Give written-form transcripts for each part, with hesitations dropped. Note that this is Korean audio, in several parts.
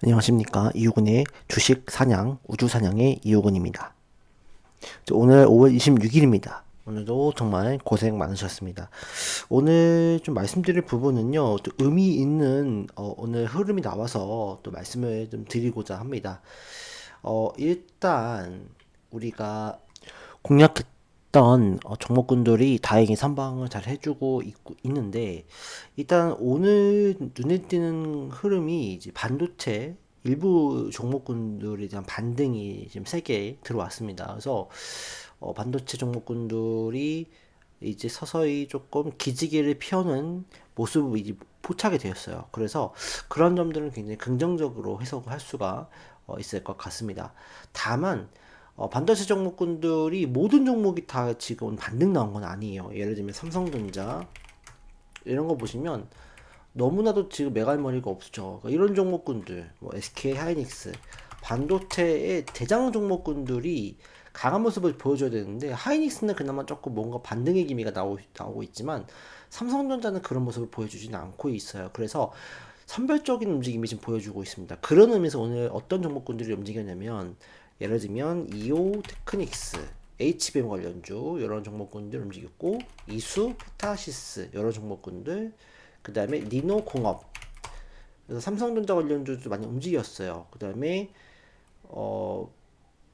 안녕하십니까. 이유근의 주식 사냥, 우주 사냥의 이유근입니다. 오늘 5월 26일입니다. 오늘도 정말 고생 많으셨습니다. 오늘 좀 말씀드릴 부분은요, 또 의미 있는 오늘 흐름이 나와서 또 말씀을 좀 드리고자 합니다. 일단 우리가 공략했던 종목군들이 다행히 선방을 잘 해주고 있는데, 일단 오늘 눈에 띄는 흐름이 이제 반도체 일부 종목군들에 대한 반등이 지금 세게 들어왔습니다. 그래서 반도체 종목군들이 이제 서서히 조금 기지개를 펴는 모습이 이제 포착이 되었어요. 그래서 그런 점들은 굉장히 긍정적으로 해석할 수가 있을 것 같습니다. 다만 반도체 종목군들이 모든 종목이 다 지금 반등 나온 건 아니에요. 예를 들면 삼성전자 이런 거 보시면 너무나도 지금 매갈머리가 없죠. 그러니까 이런 종목군들, 뭐 SK 하이닉스, 반도체의 대장 종목군들이 강한 모습을 보여줘야 되는데 하이닉스는 그나마 조금 뭔가 반등의 기미가 나오고 있지만 삼성전자는 그런 모습을 보여주지는 않고 있어요. 그래서 선별적인 움직임이 지금 보여주고 있습니다. 그런 의미에서 오늘 어떤 종목군들이 움직였냐면 예를 들면 이오 테크닉스, HBM 관련주 이런 종목군들 움직였고 이수, 페타시스 이런 종목군들 그 다음에 리노공업 그래서 삼성전자 관련주도 많이 움직였어요. 그 다음에 어,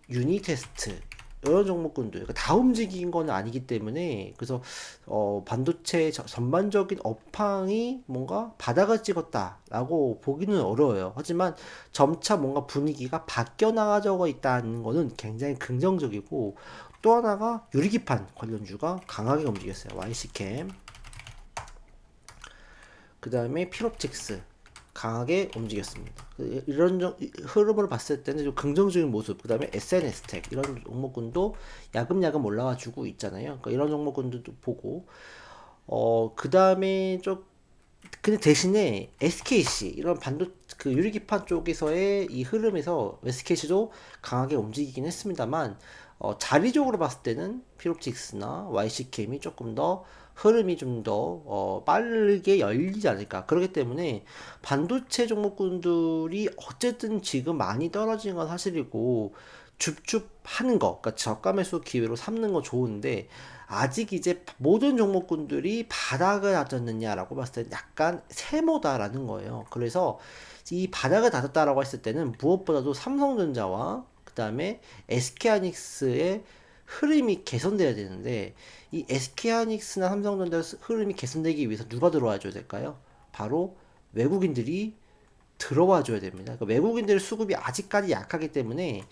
유니테스트 이런 종목군들 그러니까 다 움직인 건 아니기 때문에 그래서 반도체 전반적인 업황이 뭔가 바닥을 찍었다라고 보기는 어려워요. 하지만 점차 뭔가 분위기가 바뀌어 나가고 있다는 거는 굉장히 긍정적이고 또 하나가 유리기판 관련주가 강하게 움직였어요. YC캠 그 다음에 필옵틱스 강하게 움직였습니다. 이런 흐름을 봤을 때는 좀 긍정적인 모습, 그 다음에 SNS텍 이런 종목군도 야금야금 올라와 주고 있잖아요. 그러니까 이런 종목군들도 보고 그 다음에 좀 근데 대신에 SKC 이런 그 유리기판 쪽에서의 이 흐름에서 SKC도 강하게 움직이긴 했습니다만 자리적으로 봤을 때는 피롭틱스나 YC캠이 조금 더 흐름이 좀 더 빠르게 열리지 않을까. 그렇기 때문에 반도체 종목군들이 어쨌든 지금 많이 떨어진 건 사실이고 줍줍 하는 거, 그러니까 저가 매수 기회로 삼는 거 좋은데 아직 이제 모든 종목군들이 바닥을 다졌느냐라고 봤을 때 약간 세모다라는 거예요. 그래서 이 바닥을 다졌다라고 했을 때는 무엇보다도 삼성전자와 그 다음에 SK하이닉스의 흐름이 개선돼야 되는데 이 SK하이닉스나 삼성전자 흐름이 개선되기 위해서 누가 들어와 줘야 될까요? 바로 외국인들이 들어와 줘야 됩니다. 그러니까 외국인들의 수급이 아직까지 약하기 때문에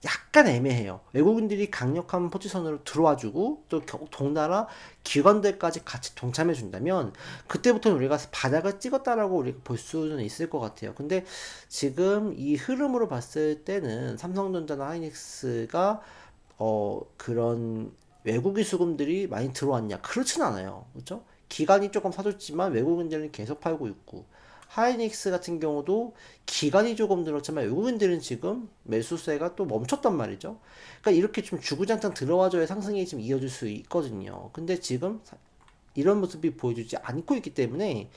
약간 애매해요. 외국인들이 강력한 포지션으로 들어와주고 또 동나라 기관들까지 같이 동참해 준다면 그때부터는 우리가 바닥을 찍었다라고 우리가 볼 수는 있을 것 같아요. 근데 지금 이 흐름으로 봤을 때는 삼성전자나 하이닉스가 그런 외국인 수금들이 많이 들어왔냐? 그렇진 않아요. 그렇죠? 기관이 조금 사줬지만 외국인들은 계속 팔고 있고 하이닉스 같은 경우도 기간이 조금 늘었지만 외국인들은 지금 매수세가 또 멈췄단 말이죠. 그러니까 이렇게 좀 주구장창 들어와줘야 상승이 좀 이어질 수 있거든요. 근데 지금 이런 모습이 보여주지 않고 있기 때문에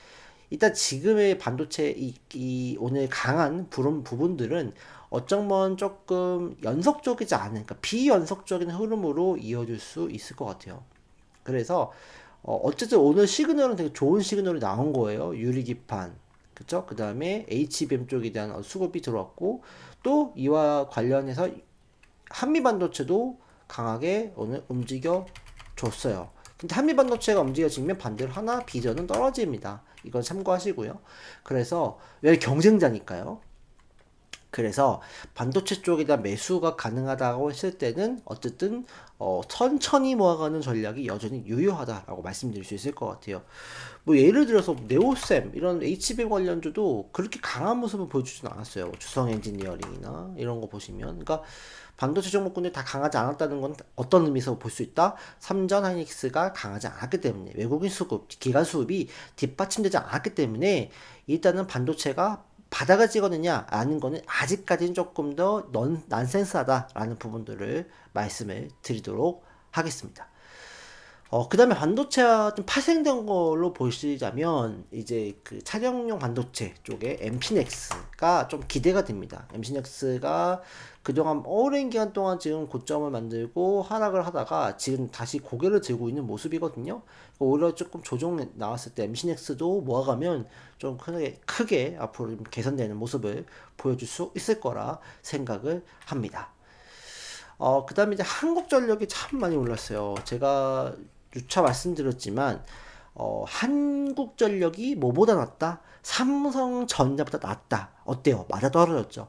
일단 지금의 반도체 이 오늘 강한 부분들은 어쩌면 조금 연속적이지 않은, 그러니까 비연속적인 흐름으로 이어질 수 있을 것 같아요. 그래서 어쨌든 오늘 시그널은 되게 좋은 시그널이 나온 거예요. 유리기판. 그쵸? 그 다음에 HBM 쪽에 대한 수급이 들어왔고, 또 이와 관련해서 한미반도체도 강하게 오늘 움직여 줬어요. 근데 한미반도체가 움직여지면 반대로 하나 비전은 떨어집니다. 이건 참고하시고요. 그래서 왜 경쟁자니까요. 그래서 반도체 쪽에 대한 매수가 가능하다고 했을 때는 어쨌든 천천히 모아가는 전략이 여전히 유효하다라고 말씀드릴 수 있을 것 같아요. 뭐 예를 들어서 네오셈 이런 HBM 관련주도 그렇게 강한 모습을 보여주진 않았어요. 주성 엔지니어링이나 이런 거 보시면, 그러니까 반도체 종목군들이 다 강하지 않았다는 건 어떤 의미에서 볼 수 있다? 삼전 하이닉스가 강하지 않았기 때문에 외국인 수급, 기관 수급이 뒷받침되지 않았기 때문에 일단은 반도체가 바닥을 찍었느냐라는 거는 아직까지는 조금 더 난센스하다라는 부분들을 말씀을 드리도록 하겠습니다. 그 다음에 반도체가 좀 파생된 걸로 보시자면, 이제 그 차량용 반도체 쪽에 엠피넥스가 좀 기대가 됩니다. 엠피넥스가 그동안 오랜 기간 동안 지금 고점을 만들고 하락을 하다가 지금 다시 고개를 들고 있는 모습이거든요. 오히려 조금 조정 나왔을 때 엠피넥스도 모아가면 좀 크게 앞으로 좀 개선되는 모습을 보여줄 수 있을 거라 생각을 합니다. 그 다음에 이제 한국전력이 참 많이 올랐어요. 제가 누차 말씀드렸지만, 한국전력이 뭐보다 낫다? 삼성전자보다 낫다. 어때요? 맞아 떨어졌죠.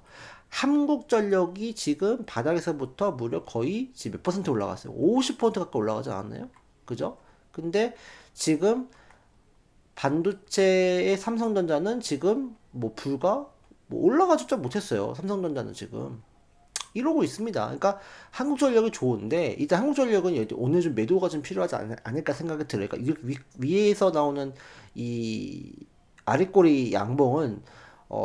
한국전력이 지금 바닥에서부터 무려 거의 지금 몇 퍼센트 올라갔어요? 50% 가까이 올라가지 않았나요? 그죠? 근데 지금 반도체의 삼성전자는 지금 뭐 불과 뭐 올라가지도 못했어요. 삼성전자는 지금. 이러고 있습니다. 그러니까 한국전력이 좋은데 일단 한국전력은 오늘 좀 매도가 좀 필요하지 않을까 생각이 들어요. 그러니까 위에서 나오는 이 아랫꼬리 양봉은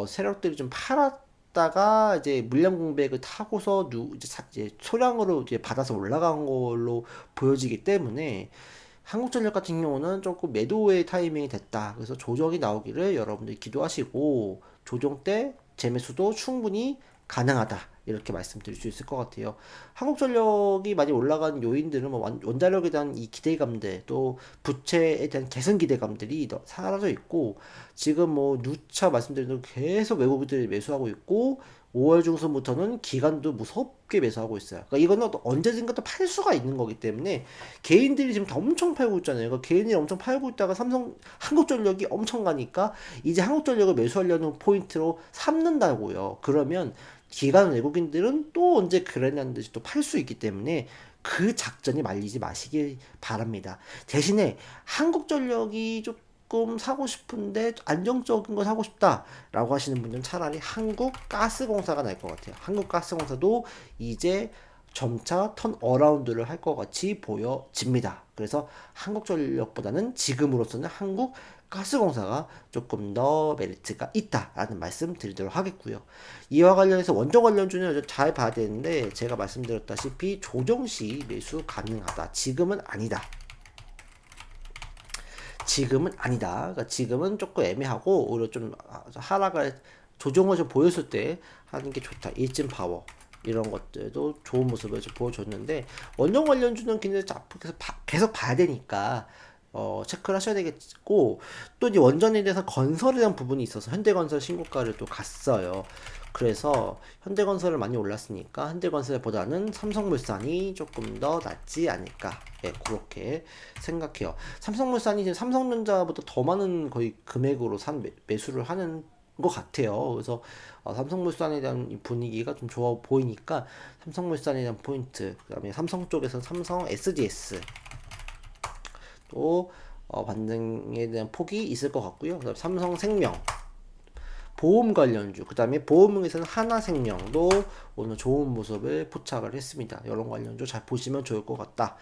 세력들이 좀 팔았다가 이제 물량 공백을 타고서 이제 소량으로 이제 받아서 올라간 걸로 보여지기 때문에 한국전력 같은 경우는 조금 매도의 타이밍이 됐다. 그래서 조정이 나오기를 여러분들이 기도하시고 조정 때 재매수도 충분히 가능하다. 이렇게 말씀드릴 수 있을 것 같아요. 한국전력이 많이 올라간 요인들은 뭐 원자력에 대한 이 기대감들, 또 부채에 대한 개선 기대감들이 사라져 있고, 지금 뭐 누차 말씀드린 대로 계속 외국인들이 매수하고 있고, 5월 중순부터는 기관도 무섭게 매수하고 있어요. 그러니까 이거는 또 언제든가 또 팔 수가 있는 거기 때문에 개인들이 지금 다 엄청 팔고 있잖아요. 그러니까 개인이 엄청 팔고 있다가 한국전력이 엄청 가니까 이제 한국전력을 매수하려는 포인트로 삼는다고요. 그러면 기관 외국인들은 또 언제 그랬냐는 듯이 또 팔 수 있기 때문에 그 작전이 말리지 마시길 바랍니다. 대신에 한국전력이 조금 사고 싶은데 안정적인 거 사고 싶다라고 하시는 분들은 차라리 한국가스공사가 날 것 같아요. 한국가스공사도 이제 점차 턴 어라운드를 할 것 같이 보여집니다. 그래서 한국전력보다는 지금으로서는 한국가스공사가 조금 더 메리트가 있다라는 말씀 드리도록 하겠고요. 이와 관련해서 원전 관련주는 잘 봐야 되는데 제가 말씀드렸다시피 조정시 매수 가능하다. 지금은 아니다. 지금은 아니다. 그러니까 지금은 조금 애매하고 오히려 좀 하락을 조정을 좀 보였을 때 하는 게 좋다. 일진 파워 이런 것들도 좋은 모습을 좀 보여줬는데 원전 관련주는 굉장히 계속 봐야 되니까 체크를 하셔야 되겠고 또 이제 원전에 대해서 건설에 대한 부분이 있어서 현대건설 신고가를 또 갔어요. 그래서 현대건설을 많이 올랐으니까 현대건설보다는 삼성물산이 조금 더 낫지 않을까. 예, 그렇게 생각해요. 삼성물산이 지금 삼성전자보다 더 많은 거의 금액으로 매수를 하는 것 같아요. 그래서 삼성물산에 대한 분위기가 좀 좋아 보이니까 삼성물산에 대한 포인트, 그다음에 삼성 쪽에서는 삼성 SDS 또 반등에 대한 폭이 있을 것 같고요. 그다음에 삼성생명 보험 관련주, 그 다음에 보험에서는 하나생명도 오늘 좋은 모습을 포착을 했습니다. 이런 관련주 잘 보시면 좋을 것 같다.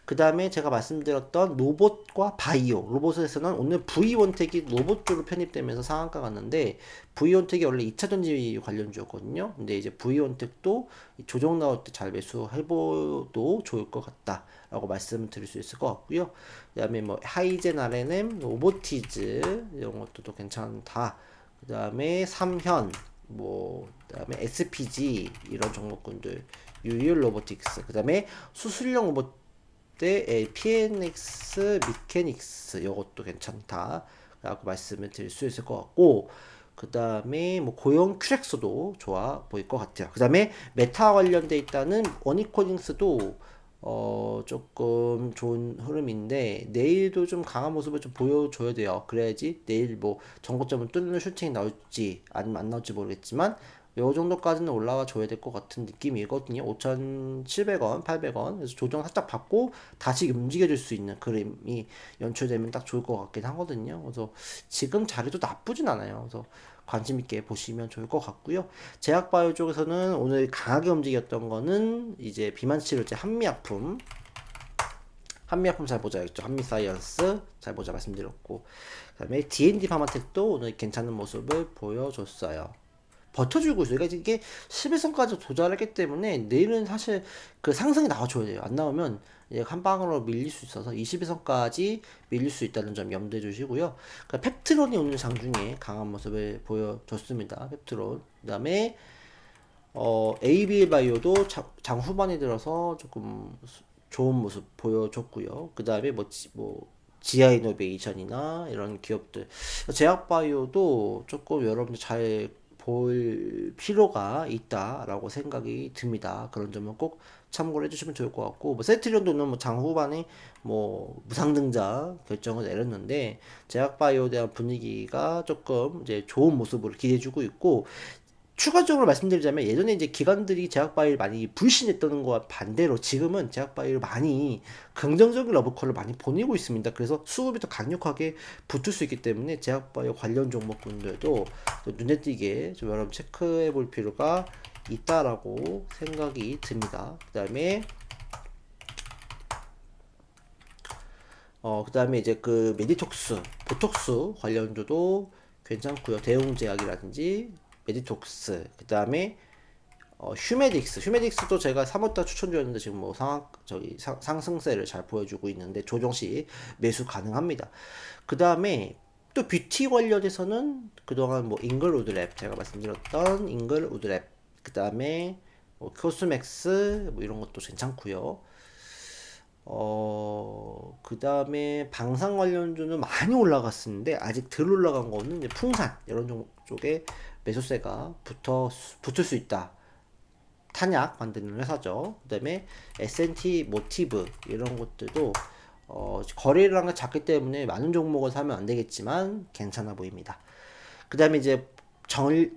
그 다음에 제가 말씀드렸던 로봇과 바이오, 로봇에서는 오늘 V원택이 로봇주로 편입되면서 상한가 갔는데 V원택이 원래 2차전지 관련주였거든요. 근데 이제 V원택도 조정 나올 때 잘 매수해봐도 좋을 것 같다 라고 말씀을 드릴 수 있을 것 같고요. 그 다음에 뭐 하이젠 R&M, 로보티즈 이런 것도 괜찮다. 그 다음에 삼현, 그 다음에 SPG 이런 종목군들, 유일 로보틱스, 그 다음에 수술용 로봇의 PNX 미케닉스 이것도 괜찮다라고 말씀을 드릴 수 있을 것 같고, 그 다음에 뭐 고용 큐렉소도 좋아 보일 것 같아요. 그 다음에 메타 관련돼 있다는 원이코딩스도 조금 좋은 흐름인데 내일도 좀 강한 모습을 좀 보여줘야 돼요. 그래야지 내일 뭐 전고점을 뚫는 슈팅이 나올지 아니면 안 나올지 모르겠지만 요 정도까지는 올라와 줘야 될 것 같은 느낌이거든요. 5,700원, 800원. 그래서 조정 살짝 받고 다시 움직여줄 수 있는 그림이 연출되면 딱 좋을 것 같긴 하거든요. 그래서 지금 자리도 나쁘진 않아요. 그래서 관심 있게 보시면 좋을 것 같고요. 제약바이오 쪽에서는 오늘 강하게 움직였던 거는 이제 비만 치료제 한미약품 잘 보자 했죠. 한미사이언스 잘 보자 말씀드렸고, 그 다음에 D&D 파마텍도 오늘 괜찮은 모습을 보여줬어요. 버텨주고 있어요. 그러니까 이게 11선까지 도달했기 때문에 내일은 사실 그 상승이 나와줘야 돼요. 안 나오면 이제 한 방으로 밀릴 수 있어서 22선까지 밀릴 수 있다는 점 염두해 주시고요. 그러니까 펩트론이 오늘 장중에 강한 모습을 보여줬습니다. 펩트론. 그다음에 ABL 바이오도 장 후반에 들어서 조금 좋은 모습 보여줬고요. 그 다음에 뭐 지아 이노베이션이나 이런 기업들, 제약 바이오도 조금 여러분들 잘 볼 필요가 있다라고 생각이 듭니다. 그런 점은 꼭 참고를 해주시면 좋을 것 같고, 뭐 세트리온도는 뭐 장 후반에 뭐 무상등장 결정을 내렸는데 제약 바이오에 대한 분위기가 조금 이제 좋은 모습으로 기대해주고 있고, 추가적으로 말씀드리자면 예전에 이제 기관들이 제약바이오를 많이 불신했던 거와 반대로 지금은 제약바이오를 많이 긍정적인 러브콜을 많이 보내고 있습니다. 그래서 수급이 더 강력하게 붙을 수 있기 때문에 제약바이오 관련 종목군들도 눈에 띄게 좀 여러분 체크해 볼 필요가 있다라고 생각이 듭니다. 그 다음에 이제 그 메디톡스, 보톡스 관련주도 괜찮고요. 대웅제약이라든지 메디톡스, 그 다음에 휴메딕스도 제가 3월달 추천드렸는데 지금 뭐 상승세를 잘 보여주고 있는데 조정시 매수 가능합니다. 그 다음에 또 뷰티 관련해서는 그동안 뭐 잉글우드랩, 제가 말씀드렸던 잉글우드랩, 그 다음에 뭐 코스맥스 뭐 이런 것도 괜찮고요. 그 다음에 방산 관련주는 많이 올라갔었는데 아직 덜 올라간 거는 이제 풍산 이런 종목 쪽에 매수세가 붙을 수 있다. 탄약 만드는 회사죠. 그 다음에 S&T 모티브 이런 것들도 거래량이 작기 때문에 많은 종목을 사면 안 되겠지만 괜찮아 보입니다. 그 다음에 이제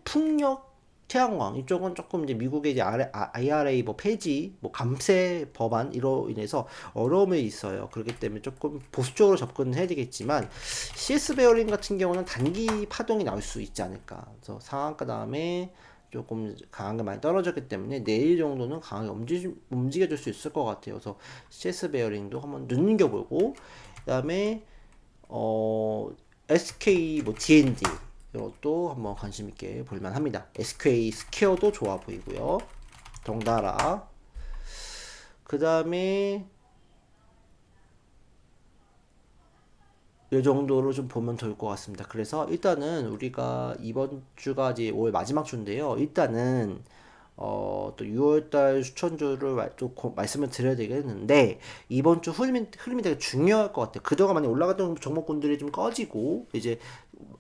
풍력 태양광 이쪽은 조금 이제 미국의 이제 IRA 뭐 폐지, 뭐 감세 법안 이로 인해서 어려움이 있어요. 그렇기 때문에 조금 보수적으로 접근해야 되겠지만 CS 베어링 같은 경우는 단기 파동이 나올 수 있지 않을까. 그래서 상한가 다음에 조금 강하게 많이 떨어졌기 때문에 내일 정도는 강하게 움직여줄 수 있을 것 같아요. 그래서 CS 베어링도 한번 눈여겨보고, 그다음에 SK 뭐 D&D 이것도 한번 관심 있게 볼만 합니다. SK 스퀘어도 좋아 보이고요. 덩달아. 그 다음에 이 정도로 좀 보면 좋을 것 같습니다. 그래서 일단은 우리가 이번 주가 이제 5월 마지막 주인데요. 일단은 또 6월달 추천주를 또 말씀을 드려야 되겠는데, 이번 주 흐름이 되게 중요할 것 같아요. 그동안 많이 올라갔던 종목군들이 좀 꺼지고 이제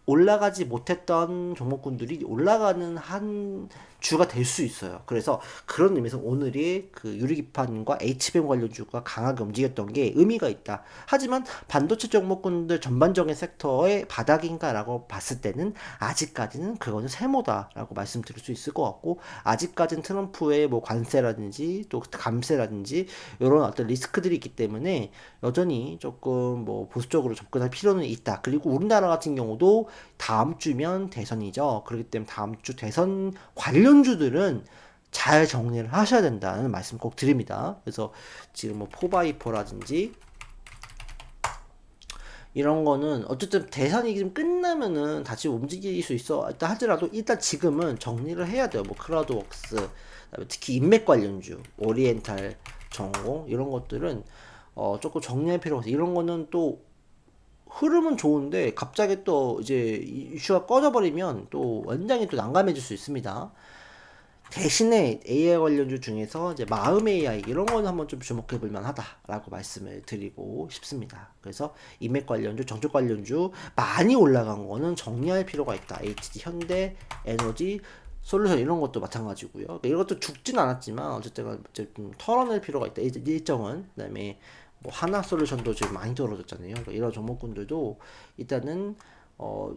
올라가지 못했던 종목군들이 올라가는 한 주가 될 수 있어요. 그래서 그런 의미에서 오늘이 그 유리기판과 HBM 관련주가 강하게 움직였던 게 의미가 있다. 하지만 반도체 종목군들 전반적인 섹터의 바닥인가라고 봤을 때는 아직까지는 그거는 세모다라고 말씀드릴 수 있을 것 같고, 아직까지는 트럼프의 뭐 관세라든지 또 감세라든지 이런 어떤 리스크들이 있기 때문에 여전히 조금 뭐 보수적으로 접근할 필요는 있다. 그리고 우리나라 같은 경우도 다음 주면 대선이죠. 그렇기 때문에 다음 주 대선 관련주들은 잘 정리를 하셔야 된다는 말씀 꼭 드립니다. 그래서 지금 뭐 포바이퍼라든지 이런 거는 어쨌든 대선이 좀 끝나면은 다시 움직일 수 있어 일단 하더라도 일단 지금은 정리를 해야 돼요. 뭐 크라우드웍스, 특히 인맥 관련주, 오리엔탈 전공 이런 것들은 조금 정리할 필요가 있어요. 이런 거는 또 흐름은 좋은데 갑자기 또 이제 이슈가 꺼져버리면 또 완전히 또 난감해질 수 있습니다. 대신에 AI 관련주 중에서 이제 마음 AI 이런 거는 한번 좀 주목해 볼 만하다라고 말씀을 드리고 싶습니다. 그래서 인맥 관련주, 정책 관련주 많이 올라간 거는 정리할 필요가 있다. HG, 현대, 에너지, 솔루션 이런 것도 마찬가지고요. 그러니까 이런 것도 죽진 않았지만 어쨌든 좀 털어낼 필요가 있다. 일정은. 그다음에 뭐 하나 솔루션도 지금 많이 떨어졌잖아요. 그러니까 이런 종목군들도 일단은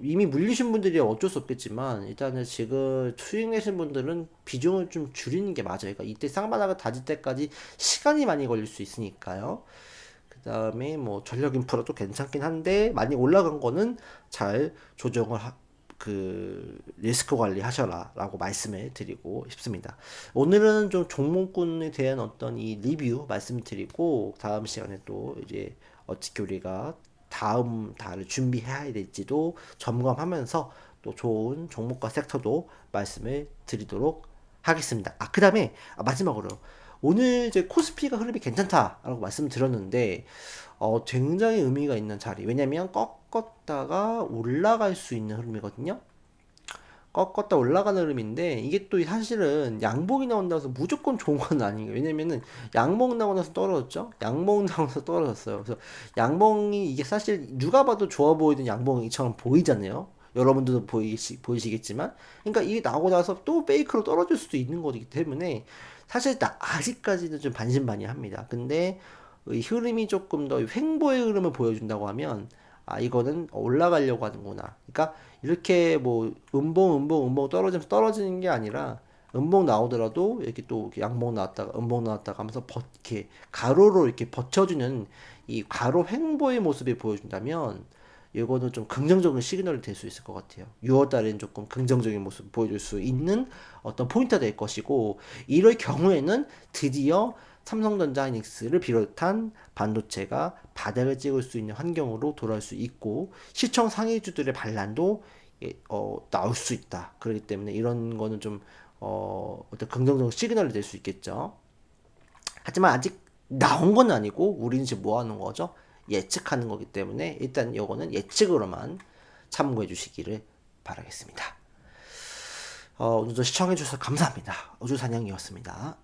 이미 물리신 분들이 어쩔 수 없겠지만 일단은 지금 수익 내신 분들은 비중을 좀 줄이는 게 맞아요. 그러니까 이때 쌍바닥을 다질 때까지 시간이 많이 걸릴 수 있으니까요. 그 다음에 뭐 전력 인프라도 괜찮긴 한데 많이 올라간 거는 잘 조정을 그 리스크 관리 하셔라 라고 말씀을 드리고 싶습니다. 오늘은 좀 종목군에 대한 어떤 이 리뷰 말씀드리고 다음 시간에 또 이제 어떻게 우리가 다음 달을 준비해야 될지도 점검하면서 또 좋은 종목과 섹터도 말씀을 드리도록 하겠습니다. 그 다음에 마지막으로 오늘 이제 코스피가 흐름이 괜찮다라고 말씀드렸는데 굉장히 의미가 있는 자리. 왜냐면 꺾었다가 올라갈 수 있는 흐름이거든요. 꺾었다 올라가는 흐름인데 이게 또 사실은 양봉이 나온다고 해서 무조건 좋은 건 아니에요. 왜냐면은 양봉 나오고 나서 떨어졌죠. 양봉 나오고 나서 떨어졌어요. 그래서 양봉이 이게 사실 누가 봐도 좋아 보이는 양봉이처럼 보이잖아요. 여러분들도 보이시겠지만, 그러니까 이게 나오고 나서 또 페이크로 떨어질 수도 있는 거기 때문에 사실 아직까지는 좀 반신반의합니다. 근데 이 흐름이 조금 더 횡보의 흐름을 보여준다고 하면 이거는 올라가려고 하는구나. 그러니까 이렇게 뭐 음봉 떨어지는 게 아니라 음봉 나오더라도 이렇게 또 이렇게 양봉 나왔다가 음봉 나왔다가 하면서 이렇게 가로로 이렇게 버텨주는 이 가로 횡보의 모습을 보여준다면 이거는 좀 긍정적인 시그널이 될 수 있을 것 같아요. 6월 달에는 조금 긍정적인 모습 보여줄 수 있는 어떤 포인트가 될 것이고, 이럴 경우에는 드디어 삼성전자 하이닉스를 비롯한 반도체가 바닥을 찍을 수 있는 환경으로 돌아올 수 있고, 시청 상위주들의 반란도 나올 수 있다. 그렇기 때문에 이런 거는 좀 어떤 긍정적인 시그널이 될 수 있겠죠. 하지만 아직 나온 건 아니고 우리는 지금 뭐 하는 거죠? 예측하는 거기 때문에 일단 요거는 예측으로만 참고해 주시기를 바라겠습니다. 오늘도 시청해 주셔서 감사합니다. 우주사냥이었습니다.